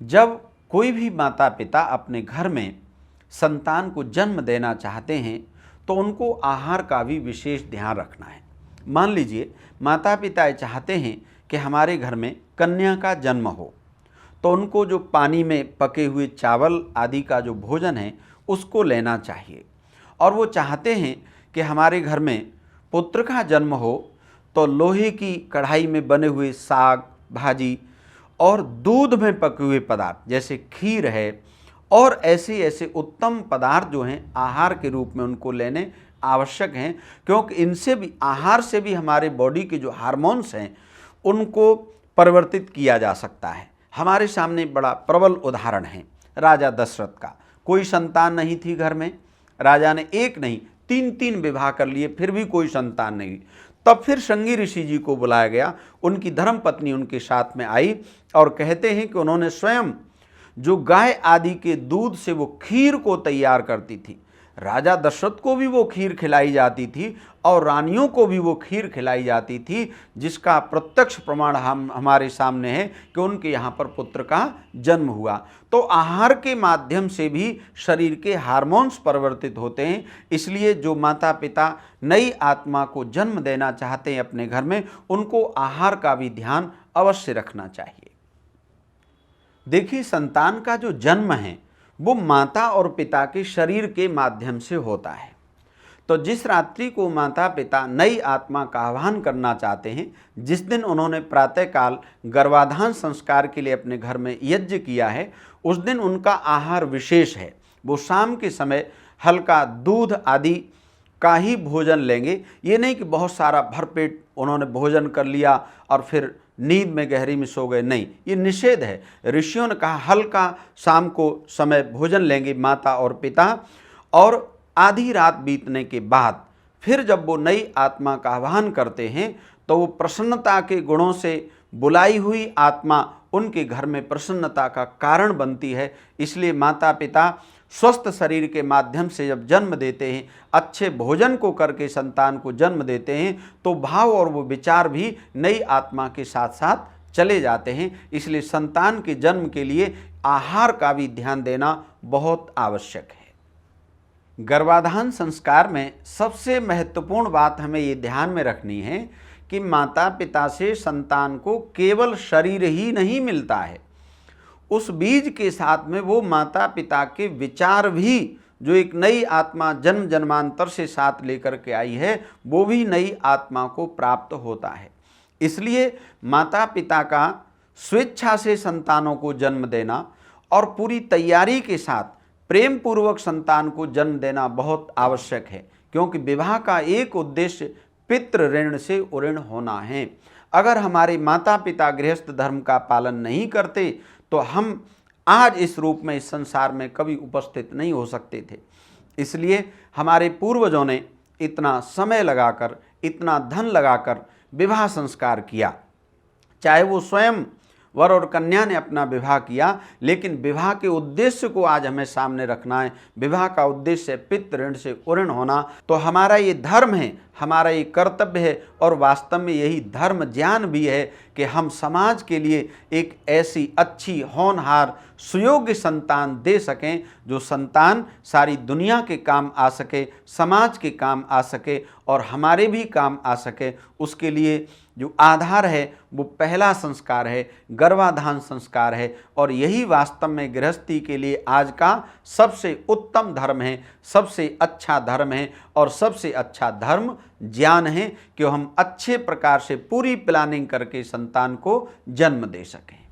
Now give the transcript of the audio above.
जब कोई भी माता पिता अपने घर में संतान को जन्म देना चाहते हैं तो उनको आहार का भी विशेष ध्यान रखना है। मान लीजिए माता पिता चाहते हैं कि हमारे घर में कन्या का जन्म हो, तो उनको जो पानी में पके हुए चावल आदि का जो भोजन है उसको लेना चाहिए। और वो चाहते हैं कि हमारे घर में पुत्र का जन्म हो, तो लोहे की कढ़ाई में बने हुए साग भाजी और दूध में पके हुए पदार्थ जैसे खीर है और ऐसे ऐसे उत्तम पदार्थ जो हैं आहार के रूप में उनको लेने आवश्यक हैं, क्योंकि इनसे भी, आहार से भी हमारे बॉडी के जो हार्मोन्स हैं उनको परिवर्तित किया जा सकता है। हमारे सामने बड़ा प्रबल उदाहरण है राजा दशरथ का। कोई संतान नहीं थी घर में, राजा ने एक नहीं तीन तीन विवाह कर लिए, फिर भी कोई संतान नहीं। तब फिर संगी ऋषि जी को बुलाया गया, उनकी धर्मपत्नी उनके साथ में आई और कहते हैं कि उन्होंने स्वयं जो गाय आदि के दूध से वो खीर को तैयार करती थी, राजा दशरथ को भी वो खीर खिलाई जाती थी और रानियों को भी वो खीर खिलाई जाती थी, जिसका प्रत्यक्ष प्रमाण हमारे सामने है कि उनके यहाँ पर पुत्र का जन्म हुआ। तो आहार के माध्यम से भी शरीर के हार्मोन्स परिवर्तित होते हैं। इसलिए जो माता पिता नई आत्मा को जन्म देना चाहते हैं अपने घर में, उनको आहार का भी ध्यान अवश्य रखना चाहिए। देखिए, संतान का जो जन्म है वो माता और पिता के शरीर के माध्यम से होता है। तो जिस रात्रि को माता पिता नई आत्मा का आह्वान करना चाहते हैं, जिस दिन उन्होंने प्रातःकाल गर्भाधान संस्कार के लिए अपने घर में यज्ञ किया है, उस दिन उनका आहार विशेष है। वो शाम के समय हल्का दूध आदि का ही भोजन लेंगे। ये नहीं कि बहुत सारा भरपेट उन्होंने भोजन कर लिया और फिर नींद में गहरी में सो गए, नहीं, ये निषेध है। ऋषियों ने कहा हल्का शाम को समय भोजन लेंगे माता और पिता, और आधी रात बीतने के बाद फिर जब वो नई आत्मा का आह्वान करते हैं तो वो प्रसन्नता के गुणों से बुलाई हुई आत्मा उनके घर में प्रसन्नता का कारण बनती है। इसलिए माता पिता स्वस्थ शरीर के माध्यम से जब जन्म देते हैं, अच्छे भोजन को करके संतान को जन्म देते हैं, तो भाव और वो विचार भी नई आत्मा के साथ साथ चले जाते हैं। इसलिए संतान के जन्म के लिए आहार का भी ध्यान देना बहुत आवश्यक है। गर्भाधान संस्कार में सबसे महत्वपूर्ण बात हमें ये ध्यान में रखनी है कि माता पिता से संतान को केवल शरीर ही नहीं मिलता है, उस बीज के साथ में वो माता पिता के विचार भी, जो एक नई आत्मा जन्म जन्मांतर से साथ लेकर के आई है, वो भी नई आत्मा को प्राप्त होता है। इसलिए माता पिता का स्वेच्छा से संतानों को जन्म देना और पूरी तैयारी के साथ प्रेम पूर्वक संतान को जन्म देना बहुत आवश्यक है, क्योंकि विवाह का एक उद्देश्य पितृ ऋण से उऋण होना है। अगर हमारे माता पिता गृहस्थ धर्म का पालन नहीं करते तो हम आज इस रूप में इस संसार में कभी उपस्थित नहीं हो सकते थे। इसलिए हमारे पूर्वजों ने इतना समय लगाकर, इतना धन लगाकर विवाह संस्कार किया। चाहे वो स्वयं वर और कन्या ने अपना विवाह किया, लेकिन विवाह के उद्देश्य को आज हमें सामने रखना है। विवाह का उद्देश्य पितृ ऋण से उऋण होना। तो हमारा ये धर्म है, हमारा ये कर्तव्य है, और वास्तव में यही धर्म ज्ञान भी है कि हम समाज के लिए एक ऐसी अच्छी होनहार सुयोग्य संतान दे सकें, जो संतान सारी दुनिया के काम आ सके, समाज के काम आ सके और हमारे भी काम आ सके। उसके लिए जो आधार है वो पहला संस्कार है, गर्भाधान संस्कार है, और यही वास्तव में गृहस्थी के लिए आज का सबसे उत्तम धर्म है, सबसे अच्छा धर्म है, और सबसे अच्छा धर्म ज्ञान है कि हम अच्छे प्रकार से पूरी प्लानिंग करके संतान को जन्म दे सकें।